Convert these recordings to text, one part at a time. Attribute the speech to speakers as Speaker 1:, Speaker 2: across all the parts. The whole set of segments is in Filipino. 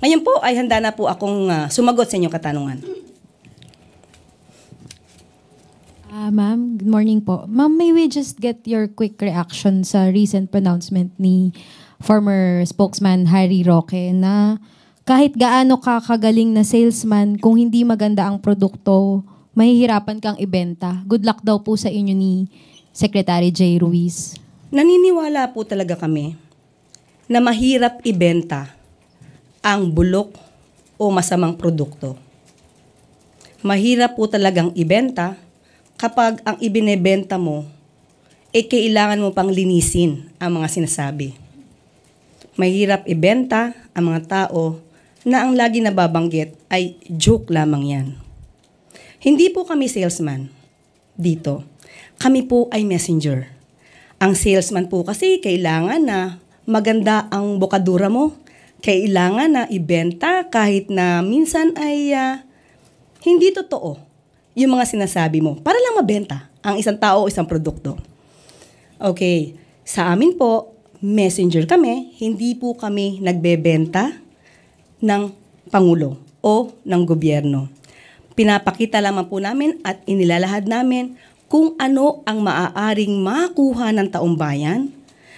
Speaker 1: Ngayon po ay handa na po akong sumagot sa inyong katanungan.
Speaker 2: Ma'am, good morning po. Ma'am, may we just get your quick reaction sa recent pronouncement ni former spokesman Harry Roque na kahit gaano ka kagaling na salesman, kung hindi maganda ang produkto, mahihirapan kang ibenta. Good luck daw po sa inyo ni Secretary J. Ruiz.
Speaker 1: Naniniwala po talaga kami na mahirap ibenta ang bulok o masamang produkto. Mahirap po talagang ibenta kapag ang ibinebenta mo, kailangan mo pang linisin ang mga sinasabi. Mahirap ibenta ang mga tao na ang lagi nababanggit ay joke lamang yan. Hindi po kami salesman dito. Kami po ay messenger. Ang salesman po kasi kailangan na maganda ang bokadura mo. Kailangan na ibenta kahit na minsan ay hindi totoo yung mga sinasabi mo para lang mabenta ang isang tao o isang produkto. Okay, sa amin po, messenger kami, hindi po kami nagbebenta ng Pangulo o ng gobyerno. Pinapakita lamang po namin at inilalahad namin kung ano ang maaaring makuha ng taong bayan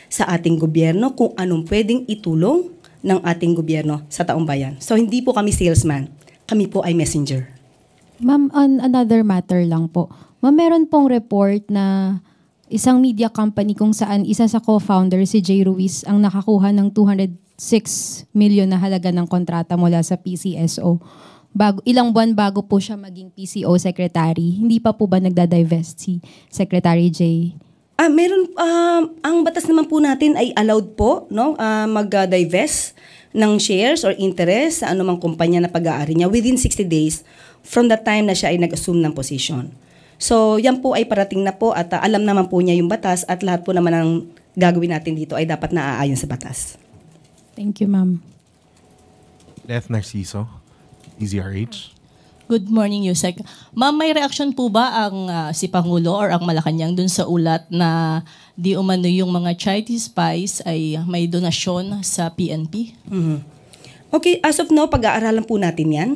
Speaker 1: sa ating gobyerno, kung anong pwedeng itulong ng ating gobyerno sa taong bayan. So hindi po kami salesman, kami po ay messenger.
Speaker 2: Ma'am, on another matter lang po. Ma'am, meron pong report na isang media company kung saan isa sa co-founder, si J. Ruiz, ang nakakuha ng 206 million na halaga ng kontrata mula sa PCSO. Ilang buwan bago po siya maging PCO secretary. Hindi pa po ba nagda-divest si Secretary J?
Speaker 1: Meron, ang batas naman po natin ay allowed po, no, mag-divest ng shares or interest sa anumang kumpanya na pag-aari niya within 60 days from the time na siya ay nag-assume ng position. So, yan po ay parating na po at alam naman po niya yung batas at lahat po naman ng gagawin natin dito ay dapat naaayon sa batas.
Speaker 2: Thank you, ma'am.
Speaker 3: Beth Narciso, DZRH.
Speaker 4: Good morning, Yusek. Ma'am, may reaction po ba ang si Pangulo or ang Malacanang dun sa ulat na di umano yung mga Chinese spies ay may donasyon sa PNP?
Speaker 1: Mm-hmm. Okay, as of now, pag-aaralan po natin yan.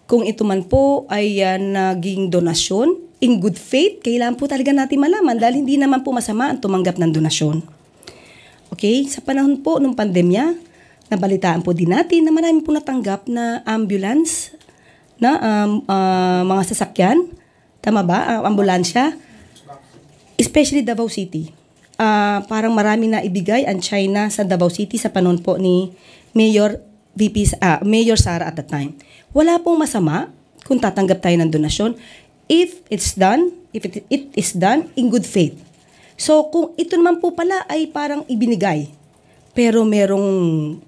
Speaker 1: Kung ito man po ay naging donasyon, in good faith, kailangan po talaga natin malaman dahil hindi naman po masama ang tumanggap ng donasyon. Okay, sa panahon po ng pandemya, nabalitaan po din natin na marami po natanggap na ambulance, na mga sasakyan, tama ba? Ambulansya, especially Davao City. Parang marami na ibigay ang China sa Davao City sa panahon po ni Mayor Sara at the time. Wala pong masama kung tatanggap tayo ng donasyon if it is done in good faith. So kung ito naman po pala ay parang ibinigay, pero merong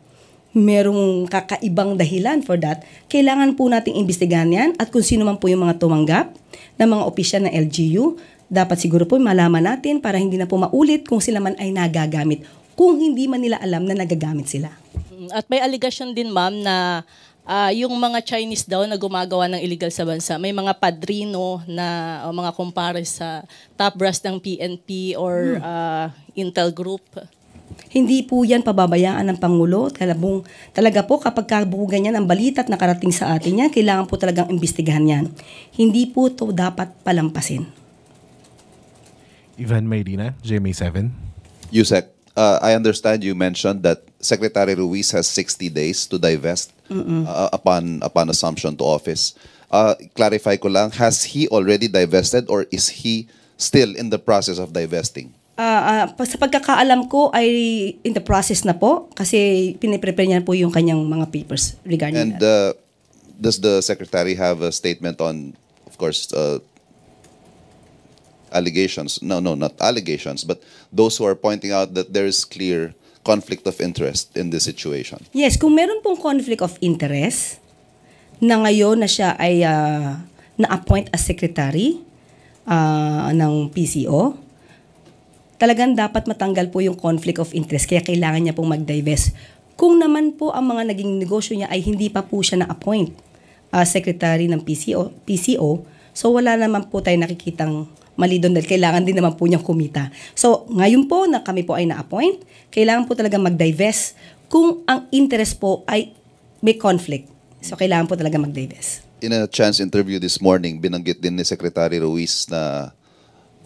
Speaker 1: kakaibang dahilan for that, kailangan po nating imbestigahan yan at kung sino man po yung mga tumanggap ng mga opisyal ng LGU, dapat siguro po malaman natin para hindi na po maulit kung sila man ay nagagamit, kung hindi man nila alam na nagagamit sila.
Speaker 4: At may allegation din, ma'am, na yung mga Chinese daw na gumagawa ng illegal sa bansa, may mga padrino na o mga kumpare sa top brass ng PNP or Intel Group.
Speaker 1: Hindi po yan pababayaan ng Pangulo. Talaga po kapag kabugan yan ang balita at nakarating sa atin yan, kailangan po talagang imbestigahan yan. Hindi po to dapat palampasin.
Speaker 3: Ivan Mayrina, GMA7.
Speaker 5: Yusek, I understand you mentioned that Secretary Ruiz has 60 days to divest upon assumption to office. Clarify ko lang, has he already divested or is he still in the process of divesting?
Speaker 1: Sa pagkakaalam ko ay in the process na po kasi piniprepare niya po yung kanyang mga papers regarding that.
Speaker 5: Does the Secretary have a statement on, of course, allegations? No, not allegations, but those who are pointing out that there is clear conflict of interest in this situation.
Speaker 1: Yes, kung meron pong conflict of interest na ngayon na siya ay na-appoint as secretary ng PCO, talagang dapat matanggal po yung conflict of interest kaya kailangan niya pong mag-divest. Kung naman po ang mga naging negosyo niya ay hindi pa po siya na-appoint secretary ng PCO, so wala naman po tayo nakikitang mali doon dahil kailangan din naman po niyang kumita. So, ngayon po na kami po ay na-appoint, kailangan po talaga mag-divest kung ang interest po ay may conflict. So, kailangan po talaga mag-divest.
Speaker 5: In a chance interview this morning, binanggit din ni Secretary Ruiz na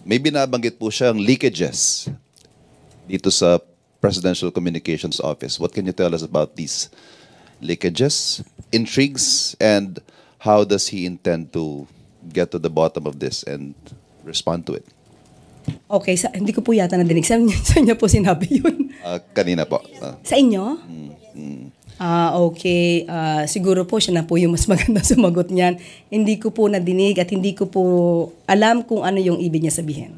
Speaker 5: may binabanggit po siyang leakages dito sa Presidential Communications Office. What can you tell us about these leakages, intrigues, and how does he intend to get to the bottom of this and respond to it?
Speaker 1: Okay, hindi ko po yata nadinig. Sa inyo po sinabi yun.
Speaker 5: Kanina po.
Speaker 1: Sa inyo? Okay. Siguro po siya na po yung mas maganda sumagot niyan. Hindi ko po nadinig at hindi ko po alam kung ano yung ibig niya sabihin.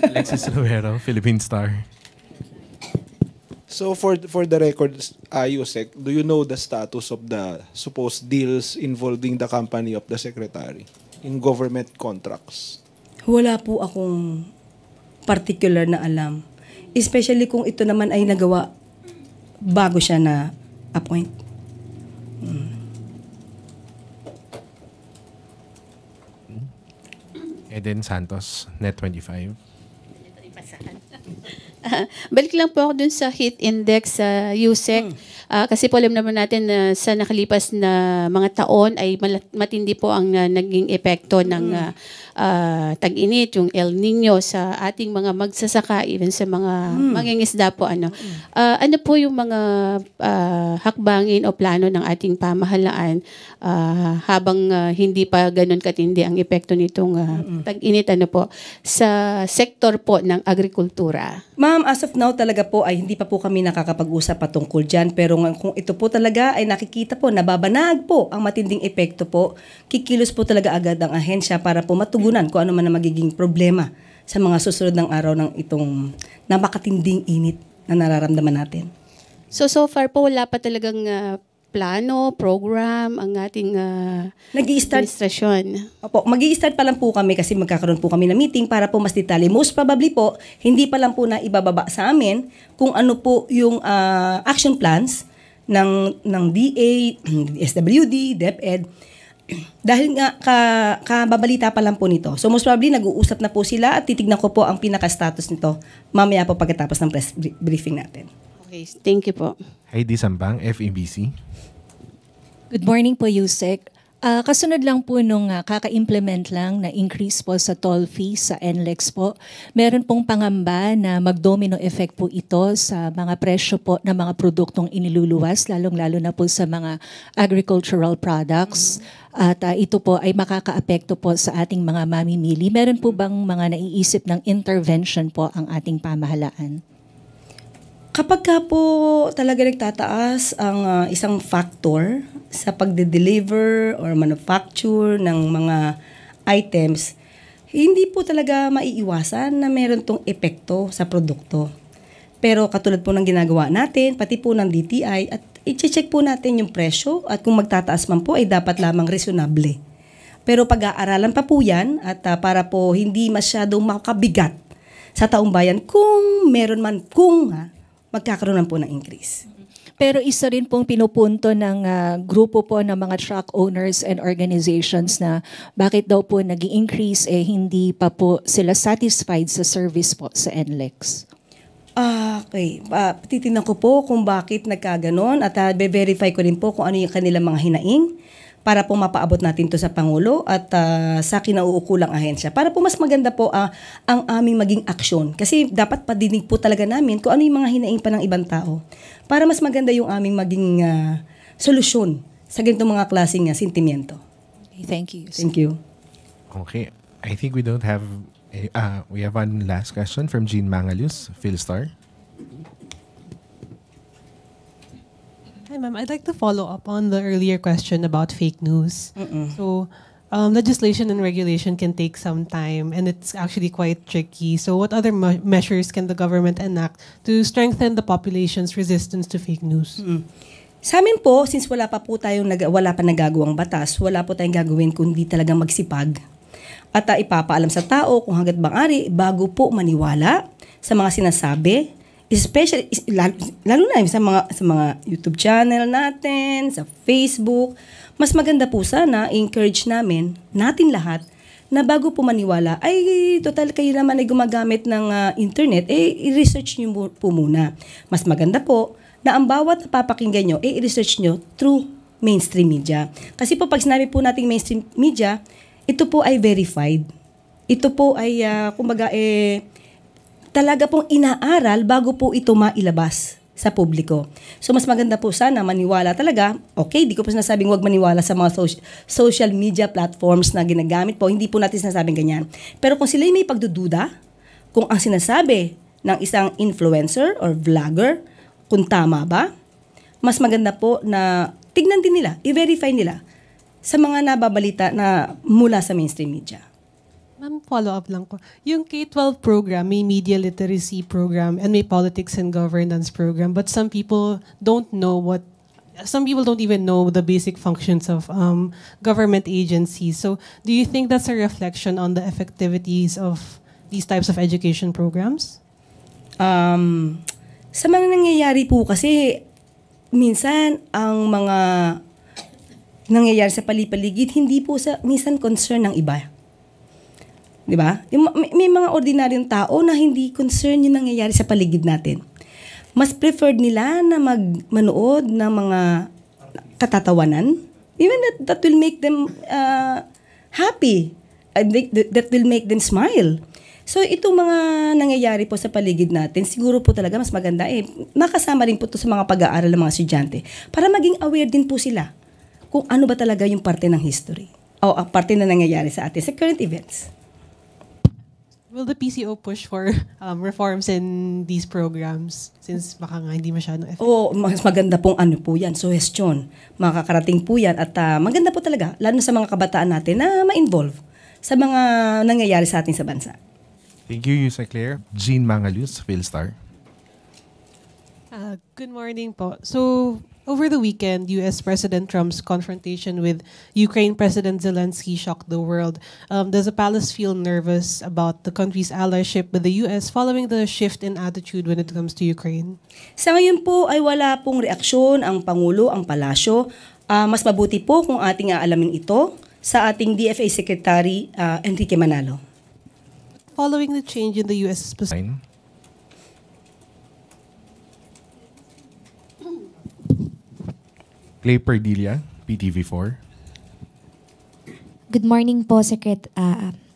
Speaker 3: Alexis Rivero, Philippine Star.
Speaker 6: So for the record, Yusek, do you know the status of the supposed deals involving the company of the secretary in government contracts?
Speaker 1: Wala po akong particular na alam. Especially kung ito naman ay nagawa bago siya na appoint.
Speaker 3: Eden Santos, Net25.
Speaker 7: Balik lang po ako dun sa heat index sa USEC. Kasi po alam naman natin na sa nakalipas na mga taon ay matindi po ang naging epekto ng tag-init, yung El Nino sa ating mga magsasaka, even sa mga mangingisda po. Ano po yung mga hakbangin o plano ng ating pamahalaan habang hindi pa ganun katindi ang epekto nitong tag-init sa sektor po ng agrikultura?
Speaker 1: Ma'am, as of now talaga po ay hindi pa po kami nakakapag-usap patungkol dyan. Pero kung ito po talaga ay nakikita po, nababanag po ang matinding epekto po, kikilos po talaga agad ang ahensya para po matugunan kung ano man ang magiging problema sa mga susunod ng araw ng itong napakatinding init na nararamdaman natin.
Speaker 7: So far po wala pa talagang plano, program ang ating administrasyon.
Speaker 1: Opo, mag-i-start pa lang po kami kasi magkakaroon po kami ng meeting para po mas detalye. Most probably po, hindi pa lang po na ibababa sa amin kung ano po yung action plans ng DA, SWD, DepEd. Dahil nga kababalita pa lang po nito. So most probably nag-uusap na po sila at titignan ko po ang pinaka-status nito mamaya po pagkatapos ng press briefing natin.
Speaker 7: Okay, thank you po.
Speaker 3: Heidi Sambang, FEBC.
Speaker 8: Good morning po, Yusek. Kasunod lang po nung kaka-implement lang na increase po sa toll fee sa NLEX po, meron pong pangamba na mag-domino effect po ito sa mga presyo po ng mga produktong iniluluwas, lalong-lalo na po sa mga agricultural products. At ito po ay makakaapekto po sa ating mga mamimili. Meron po bang mga naiisip ng intervention po ang ating pamahalaan?
Speaker 1: Kapag ka po talaga nagtataas ang isang factor sa pagde-deliver or manufacture ng mga items, hindi po talaga maiiwasan na meron tong epekto sa produkto. Pero katulad po ng ginagawa natin, pati po ng DTI, at i-check po natin yung presyo at kung magtataas man po ay dapat lamang reasonable. Pero pag-aaralan pa po yan at para po hindi masyadong makabigat sa taong bayan kung meron man, magkakaroon po ng increase.
Speaker 8: Pero isa rin pong pinupunto ng grupo po ng mga truck owners and organizations na bakit daw po nag-i-increase hindi pa po sila satisfied sa service po sa NLEX.
Speaker 1: Okay. Titignan ko po kung bakit nagkaganon at be-verify ko rin po kung ano yung kanilang mga hinaing para po mapaabot natin to sa Pangulo at sa kinauukulang ahensya. Para po mas maganda po ang aming maging aksyon. Kasi dapat padinig po talaga namin kung ano yung mga hinaing pa ng ibang tao. Para mas maganda yung aming maging solusyon sa ganitong mga klaseng sentimiento.
Speaker 8: Okay, thank you.
Speaker 1: Thank you.
Speaker 3: Okay. I think we don't have... we have one last question from Jean Mangalus, Philstar.
Speaker 9: Hi, ma'am. I'd like to follow up on the earlier question about fake news. So, legislation and regulation can take some time, and it's actually quite tricky. So, what other measures can the government enact to strengthen the population's resistance to fake news?
Speaker 1: Sa amin po, since wala pa nagagawang batas, wala po tayong gagawin kundi talagang magsipag. At ipapaalam sa tao kung hanggat maaari bago po maniwala sa mga sinasabi, especially lalo na sa mga YouTube channel natin, sa Facebook. Mas maganda po sana encourage natin lahat na bago po maniwala, ay total kayo naman ay gumagamit ng internet, i-research nyo po muna. Mas maganda po na ang bawat napapakinggan nyo, i-research nyo through mainstream media. Kasi po pag sinabi po nating mainstream media, ito po ay verified. Ito po ay, kumbaga, talaga pong inaaral bago po ito mailabas sa publiko. So mas maganda po sana maniwala talaga. Okay, di ko po sinasabing huwag maniwala sa mga social media platforms na ginagamit po. Hindi po natin sinasabing ganyan. Pero kung sila may pagdududa, kung ang sinasabi ng isang influencer or vlogger, kung tama ba, mas maganda po na tignan din nila, i-verify nila sa mga nababalita na mula sa mainstream media.
Speaker 9: Ma'am, follow-up lang ko. Yung K-12 program, may media literacy program and may politics and governance program, but some people don't even know the basic functions of government agencies. So do you think that's a reflection on the effectivities of these types of education programs?
Speaker 1: Sa mga nangyayari po kasi, minsan ang mga nangyayari sa palipaligid, hindi po minsan concern ng iba. Di ba? May mga ordinaryong tao na hindi concern yung nangyayari sa paligid natin. Mas preferred nila na manood ng mga katatawanan. Even that will make them happy. That will make them smile. So itong mga nangyayari po sa paligid natin, siguro po talaga mas maganda makasama rin po ito sa mga pag-aaral ng mga estudyante para maging aware din po sila kung ano ba talaga yung parte ng history o parte na nangyayari sa atin sa current events.
Speaker 9: Will the PCO push for reforms in these programs since baka nga hindi masyadong effective?
Speaker 1: Mas maganda pong po yan, suggestion. Makakarating po yan at maganda po talaga, lalo sa mga kabataan natin na ma-involve sa mga nangyayari sa atin sa bansa.
Speaker 3: Thank you, Yusek Claire. Jean Mangalius, Philstar.
Speaker 9: Good morning po. So, over the weekend, U.S. President Trump's confrontation with Ukraine President Zelensky shocked the world. Does the palace feel nervous about the country's allyship with the U.S. following the shift in attitude when it comes to Ukraine?
Speaker 1: Sa ngayon po ay wala pong reaksyon ang Pangulo, ang Palasyo. Mas mabuti po kung ating aalamin ito sa ating DFA Secretary Enrique Manalo.
Speaker 9: Following the change in the U.S.'s position.
Speaker 3: Clay Perdilla, PTV4.
Speaker 10: Good morning po,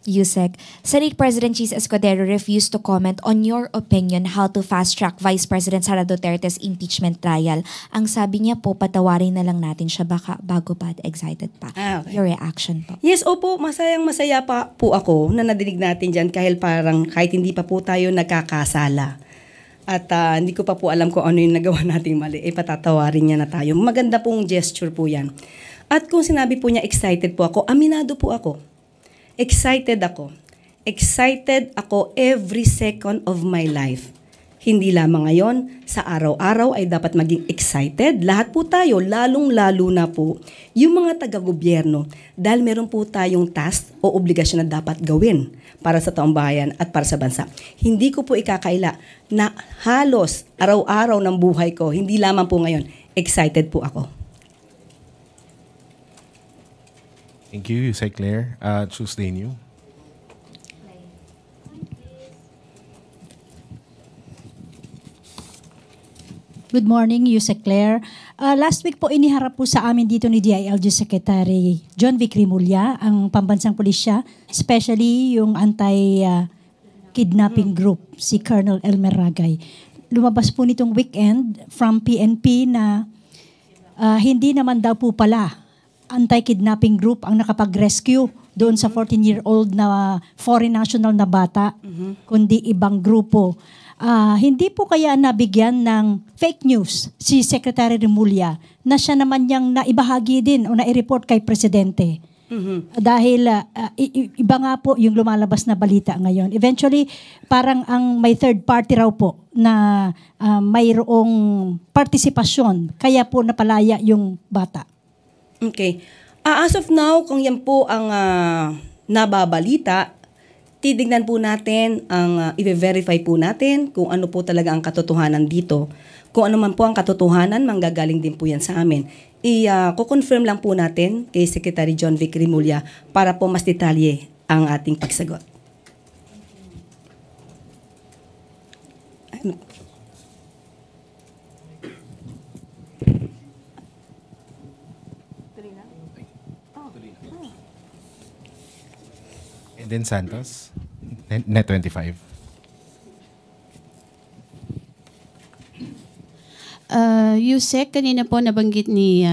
Speaker 10: Yusek. Senate President Cheese Escudero refused to comment on your opinion how to fast-track Vice President Sara Duterte's impeachment trial. Ang sabi niya po, patawarin na lang natin siya bago pa excited pa.
Speaker 1: Okay.
Speaker 10: Your reaction po.
Speaker 1: Yes, opo, masayang-masaya pa po ako na nadinig natin dyan kahit hindi pa po tayo nagkakasala. At hindi ko pa po alam kung ano yung nagawa nating mali. Patatawarin niya na tayo. Maganda pong gesture po yan. At kung sinabi po niya, excited po ako, aminado po ako. Excited ako. Excited ako every second of my life. Hindi lamang ngayon, sa araw-araw ay dapat maging excited. Lahat po tayo, lalong-lalo na po, yung mga taga-gobyerno, dahil meron po tayong task o obligasyon na dapat gawin para sa taong bayan at para sa bansa. Hindi ko po ikakaila na halos araw-araw ng buhay ko, hindi lamang po ngayon, excited po ako.
Speaker 3: Thank you, Yusek Claire. Tuesday New.
Speaker 11: Good morning, Yusek Claire. Last week po iniharap po sa amin dito ni DILG Secretary John Vic Rimulya ang pambansang pulisya, especially yung anti-kidnapping group, si Colonel Elmer Ragay. Lumabas po nitong weekend from PNP na hindi naman daw po pala anti-kidnapping group ang nakapag-rescue doon sa 14-year-old na foreign national na bata, kundi ibang grupo. Hindi po kaya nabigyan ng fake news si Secretary Rimulya na siya naman niyang naibahagi din o nai-report kay Presidente. Dahil iba nga po yung lumalabas na balita ngayon. Eventually, parang ang may third party raw po na mayroong partisipasyon kaya po napalaya yung bata.
Speaker 1: Okay. As of now, kung yan po ang nababalita, titignan po natin, i-verify po natin kung ano po talaga ang katotohanan dito. Kung ano man po ang katotohanan, manggagaling din po yan sa amin. I-confirm lang po natin kay Secretary John Vic Rimulya para po mas detalye ang ating pagsagot. Ano?
Speaker 3: And then Santos, Net 25.
Speaker 7: Yusek, kanina po nabanggit ni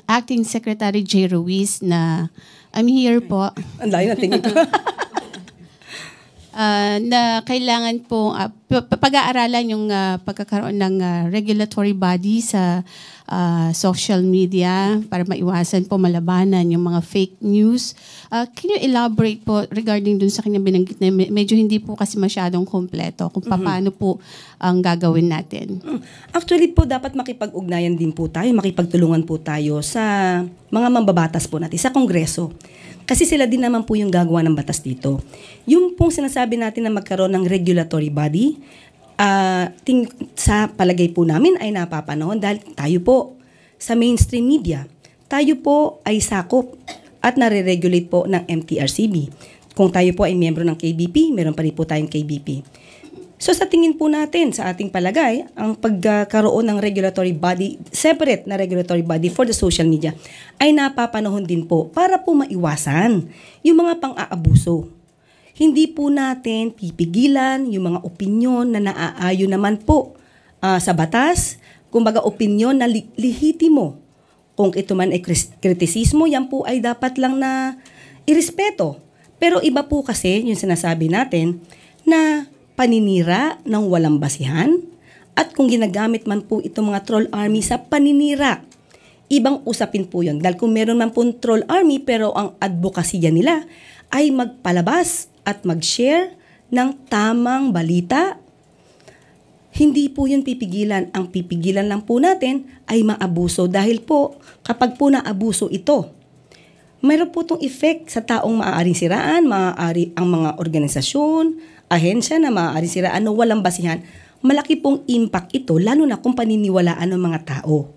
Speaker 7: Acting Secretary J. Ruiz na I'm here po.
Speaker 1: Ang layo na tingin ko.
Speaker 7: Na kailangan po pag-aaralan yung pagkakaroon ng regulatory body sa social media para maiwasan po malabanan yung mga fake news. Can you elaborate po regarding dun sa kanyang binanggit na medyo hindi po kasi masyadong kompleto kung paano po ang gagawin natin?
Speaker 1: Actually po, dapat makipag-ugnayan din po tayo, makipagtulungan po tayo sa mga mambabatas po natin, sa Kongreso. Kasi sila din naman po yung gagawa ng batas dito. Yung pong sinasabi natin na magkaroon ng regulatory body, sa palagay po namin ay napapanahon dahil tayo po sa mainstream media, tayo po ay sakop at nare-regulate po ng MTRCB. Kung tayo po ay miyembro ng KBP, meron pa rin po tayong KBP. So sa tingin po natin, sa ating palagay, ang pagkaroon ng regulatory body, separate na regulatory body for the social media, ay napapanahon din po para po maiwasan yung mga pang-aabuso. Hindi po natin pipigilan yung mga opinyon na naaayon naman po sa batas, kumbaga opinyon na lehitimo. Kung ito man ay kritisismo, yan po ay dapat lang na irespeto. Pero iba po kasi yung sinasabi natin na paninira ng walang basihan at kung ginagamit man po itong mga troll army sa paninira, ibang usapin po yun. Dahil kung meron man po troll army pero ang advokasya nila ay magpalabas at mag-share ng tamang balita, hindi po yun pipigilan. Ang pipigilan lang po natin ay maabuso dahil po kapag po naabuso ito, mayroon po itong effect sa taong maaaring siraan, maaari ang mga organisasyon, ahensya na maaaring siraan na walang basihan, malaki pong impact ito, lalo na kung paniniwalaan ng mga tao.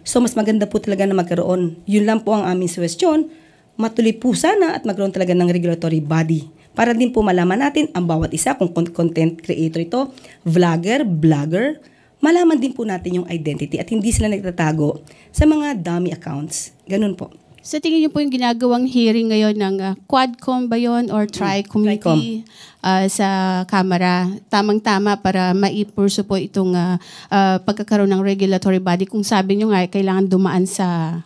Speaker 1: So mas maganda po talaga na magkaroon, yun lang po ang aming suggestion, matuloy po sana at magkaroon talaga ng regulatory body. Para din po malaman natin ang bawat isa, kung content creator ito, vlogger, blogger, malaman din po natin yung identity at hindi sila nagtatago sa mga dummy accounts. Ganun po.
Speaker 7: Sa tingin niyo po yung ginagawang hearing ngayon ng Quadcom ba yun or Tri-Committee sa Kamara, tamang-tama para maipurso po itong pagkakaroon ng regulatory body kung sabi niyo nga kailangan dumaan sa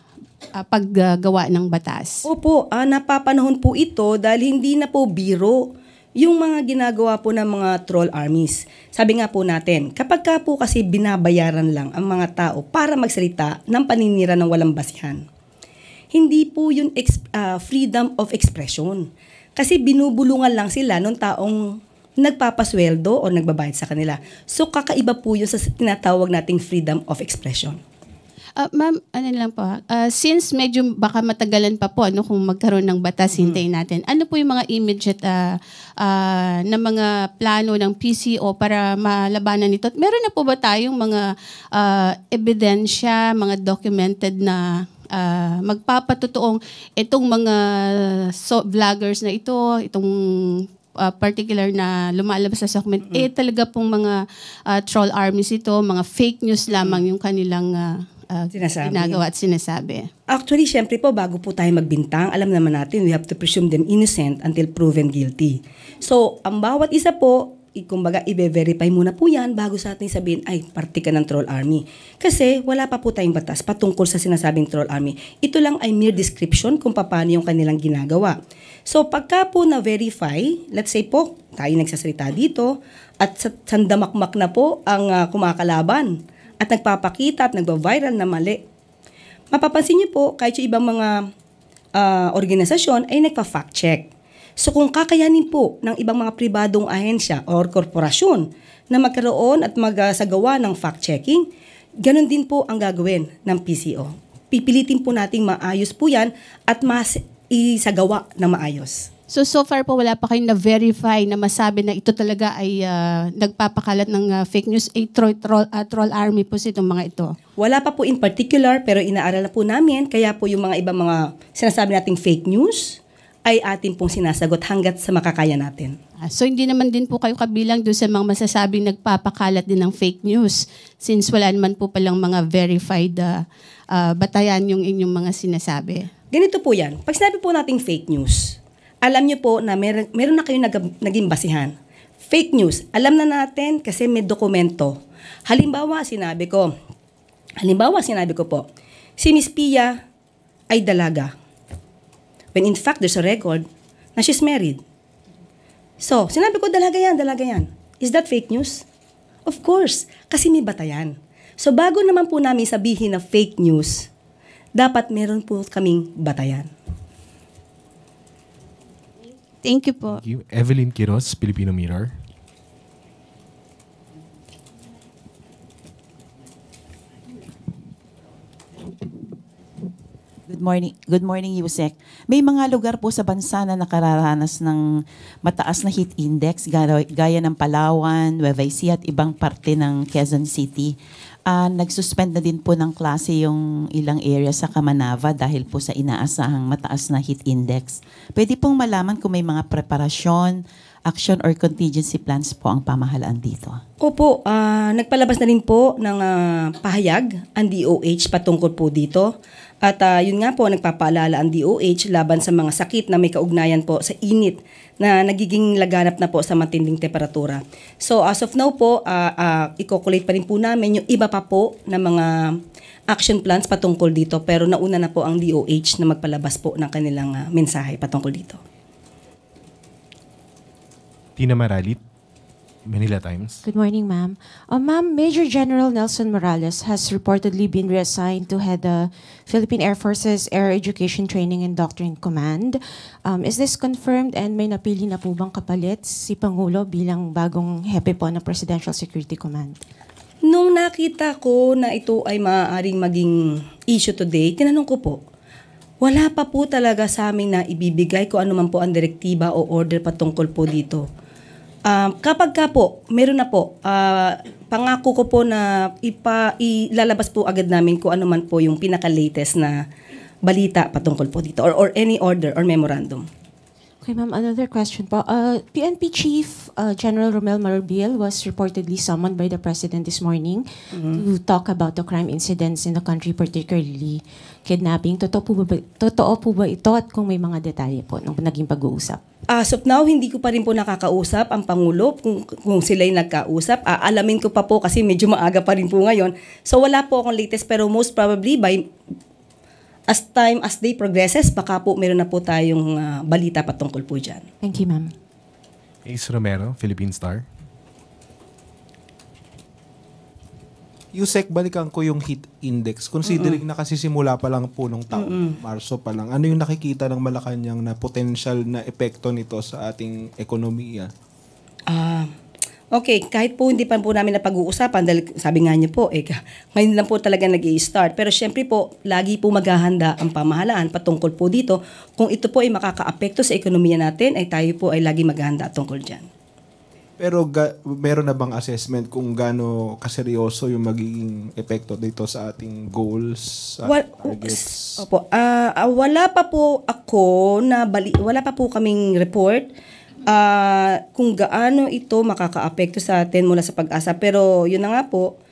Speaker 7: paggawa ng batas?
Speaker 1: Opo, napapanahon po ito dahil hindi na po biro yung mga ginagawa po ng mga troll armies. Sabi nga po natin, kapag ka po kasi binabayaran lang ang mga tao para magsalita ng paninira ng walang basihan, hindi po yung freedom of expression. Kasi binubulungan lang sila ng taong nagpapasweldo o nagbabayad sa kanila. So kakaiba po yun sa tinatawag nating freedom of expression.
Speaker 7: Ma'am, ano lang po, since medyo baka matagalan pa po kung magkaroon ng batas, hintayin natin. Ano po yung mga immediate na mga plano ng PCO para malabanan ito? Meron na po ba tayong mga ebidensya, mga documented na magpapatotoong itong mga vloggers na itong particular na lumalabas sa document, talaga pong mga troll armies ito, mga fake news lamang yung kanilang ginagawa at sinasabi.
Speaker 1: Actually, syempre po, bago po tayo magbintang, alam naman natin, we have to presume them innocent until proven guilty. So, ang bawat isa po, kumbaga, i-verify muna po yan bago sa ating sabihin, ay, parte ka ng troll army. Kasi wala pa po tayong batas patungkol sa sinasabing troll army. Ito lang ay mere description kung paano yung kanilang ginagawa. So, pagka po na-verify, let's say po, tayo nagsasalita dito, at sandamakmak na po ang kumakalaban at nagpapakita at nagba-viral na mali. Mapapansin niyo po, kahit yung ibang mga organisasyon ay nagpa-fact check. So kung kakayanin po ng ibang mga pribadong ahensya or korporasyon na magkaroon at magsagawa ng fact-checking, ganun din po ang gagawin ng PCO. Pipilitin po nating maayos po yan at isagawa na maayos.
Speaker 7: So far po wala pa kayong na-verify na masabi na ito talaga ay nagpapakalat ng fake news, troll army po itong mga ito?
Speaker 1: Wala pa po in particular pero inaaral na po namin, kaya po yung mga ibang mga sinasabi nating fake news, ay atin pong sinasagot hanggat sa makakaya natin.
Speaker 7: So hindi naman din po kayo kabilang doon sa mga masasabing nagpapakalat din ng fake news since wala naman po palang mga verified batayan yung inyong mga sinasabi.
Speaker 1: Ganito po yan. Pag sinabi po nating fake news, alam niyo po na meron na kayong naging basihan. Fake news, alam na natin kasi may dokumento. Halimbawa, sinabi ko po, si Miss Pia ay dalaga. When in fact, there's a record na she's married. So, sinabi ko, dalaga yan. Is that fake news? Of course, kasi may batayan. So, bago naman po namin sabihin na fake news, dapat meron po kaming batayan.
Speaker 7: Thank you po.
Speaker 3: Thank you. Evelyn Quiroz, Filipino Mirror.
Speaker 12: Good morning, Yusek. May mga lugar po sa bansa na nakararanas ng mataas na heat index gaya ng Palawan, Nueva Ecija at ibang parte ng Quezon City. Nagsuspend na din po ng klase yung ilang area sa Kamanava dahil po sa inaasahang mataas na heat index. Pwede pong malaman kung may mga preparasyon, action or contingency plans po ang pamahalaan dito.
Speaker 1: Opo, nagpalabas na rin po ng pahayag ang DOH patungkol po dito. At yun nga po, nagpapaalala ang DOH laban sa mga sakit na may kaugnayan po sa init na nagiging laganap na po sa matinding temperatura. So as of now po, i-calculate pa rin po namin yung iba pa po na mga action plans patungkol dito. Pero nauna na po ang DOH na magpalabas po ng kanilang mensahe patungkol dito.
Speaker 3: Tina Maralit, Manila Times.
Speaker 13: Good morning, ma'am. Ma'am, Major General Nelson Morales has reportedly been reassigned to head the Philippine Air Force's Air Education Training and Doctrine Command. Is this confirmed and may napili na po bang kapalit si Pangulo bilang bagong hepe po ng Presidential Security Command?
Speaker 1: Nung nakita ko na ito ay maaaring maging issue today, tinanong ko po, wala pa po talaga sa amin na ibibigay ko ano man po ang direktiba o order patungkol po dito. Kapag ka po, meron na po, pangako ko po na ilalabas po agad namin kung ano man po yung pinaka-latest na balita patungkol po dito or any order or memorandum.
Speaker 13: Okay, ma'am, another question po. PNP Chief General Romel Marbil was reportedly summoned by the President this morning to talk about the crime incidents in the country, particularly kidnapping. Totoo po ba ito at kung may mga detalye po nung naging pag-uusap?
Speaker 1: As of now, hindi ko pa rin po nakakausap ang Pangulo kung sila'y nagkausap. Alamin ko pa po kasi medyo maaga pa rin po ngayon. So wala po akong latest pero most probably as day progresses, baka po meron na po tayong balita patungkol po dyan.
Speaker 13: Thank you, ma'am.
Speaker 3: Ace Romero, Philippine Star.
Speaker 6: Yusek, balikan ko yung heat index. Considering na kasi simula pa lang po nung taon, Marso pa lang, ano yung nakikita ng Malacanang na potential na epekto nito sa ating ekonomiya?
Speaker 1: Okay, kahit po hindi pa po namin napag-uusapan dahil sabi nga niyo po, ngayon lang po talaga nag-i-start. Pero syempre po, lagi po maghahanda ang pamahalaan patungkol po dito. Kung ito po ay makaka-apekto sa ekonomiya natin, ay tayo po ay lagi maghahanda tungkol dyan.
Speaker 6: Pero meron na bang assessment kung gaano kaseryoso yung magiging epekto dito sa ating goals, targets?
Speaker 1: Opo, wala pa po wala pa po kaming report kung gaano ito makaka-apekto sa atin mula sa Pag-asa. Pero yun na nga po,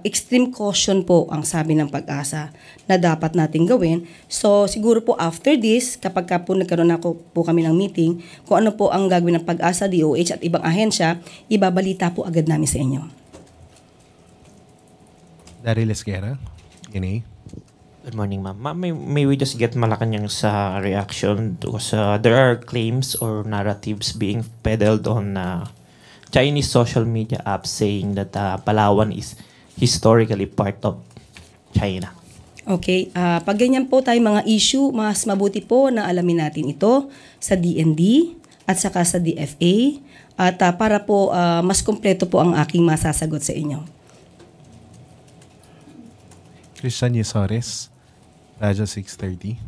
Speaker 1: extreme caution po ang sabi ng Pag-asa na dapat nating gawin. So siguro po after this, kapag po nagkaroon po kami ng meeting, kung ano po ang gagawin ng Pag-asa, DOH at ibang ahensya, ibabalita po agad namin sa inyo.
Speaker 3: Daryl Esquera, GNA.
Speaker 14: Good morning, ma'am. Ma'am, may we just get Malacanang sa reaction because there are claims or narratives being peddled on Chinese social media apps saying that Palawan is historically part of China.
Speaker 1: Okay, pag ganyan po tayo mga issue, mas mabuti po na alamin natin ito sa DND at saka sa DFA at para po mas kompleto po ang aking masasagot sa inyo.
Speaker 3: Christian Yesores, Radyo 630.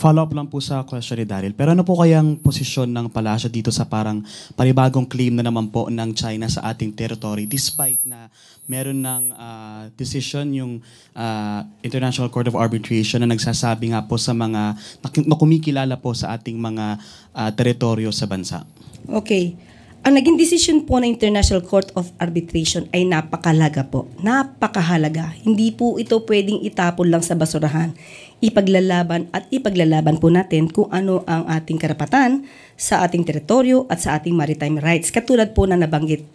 Speaker 15: follow up lang po sa question ni Daryl. Pero ano po kayang posisyon ng palasyo dito sa parang panibagong claim na naman po ng China sa ating territory despite na meron ng decision yung International Court of Arbitration na nagsasabi nga po sa mga na kumikilala po sa ating mga teritoryo sa bansa?
Speaker 1: Okay. Ang naging decision po ng International Court of Arbitration ay napakahalaga po. Napakahalaga. Hindi po ito pwedeng itapon lang sa basurahan. Ipaglalaban po natin kung ano ang ating karapatan sa ating teritoryo at sa ating maritime rights. Katulad po na nabanggit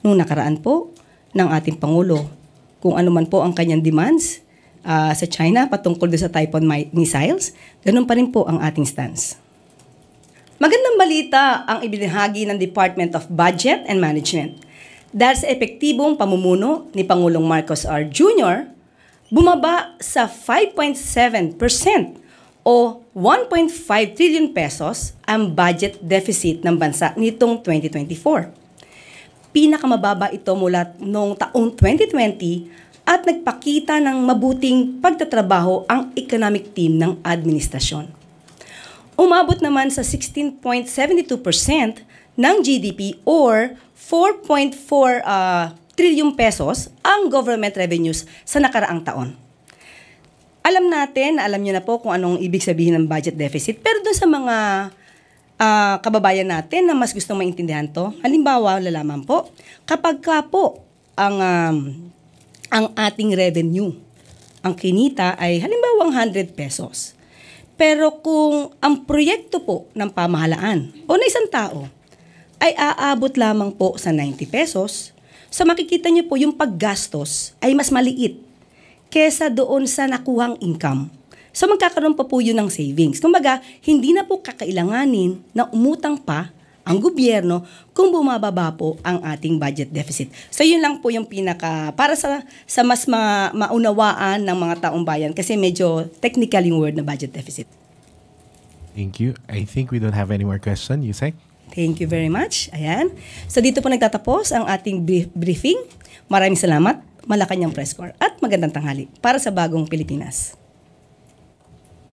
Speaker 1: nung nakaraan po ng ating Pangulo. Kung ano man po ang kanyang demands sa China patungkol sa Typhoon missiles, ganun pa rin po ang ating stance. Magandang balita ang ibinahagi ng Department of Budget and Management. Dahil sa epektibong pamumuno ni Pangulong Marcos R. Jr., bumaba sa 5.7% o 1.5 trillion pesos ang budget deficit ng bansa nitong 2024. Pinakamababa ito mula noong taong 2020 at nagpakita ng mabuting pagtatrabaho ang economic team ng administrasyon. Umabot naman sa 16.72% ng GDP or 4.4 trillion pesos ang government revenues sa nakaraang taon. Alam niyo na po kung anong ibig sabihin ng budget deficit, pero doon sa mga kababayan natin na mas gustong maintindihan to, halimbawa, lalaman po, kapag ka po ang ating revenue, ang kinita ay halimbawa 100 pesos. Pero kung ang proyekto po ng pamahalaan o ng isang tao ay aabot lamang po sa 90 pesos, so makikita niyo po yung paggastos ay mas maliit kesa doon sa nakuhang income. So magkakaroon pa po yun ng savings. Kumbaga, hindi na po kakailanganin na umutang pa ang gobyerno kung bumababa po ang ating budget deficit. So yun lang po yung para sa mas maunawaan ng mga taong bayan kasi medyo technical yung word na budget deficit.
Speaker 3: Thank you. I think we don't have any more questions, Yusek.
Speaker 1: Thank you very much. Ayan. So dito po nagtatapos ang ating briefing. Maraming salamat, Malacanang Press Corps, at magandang tanghali para sa bagong Pilipinas.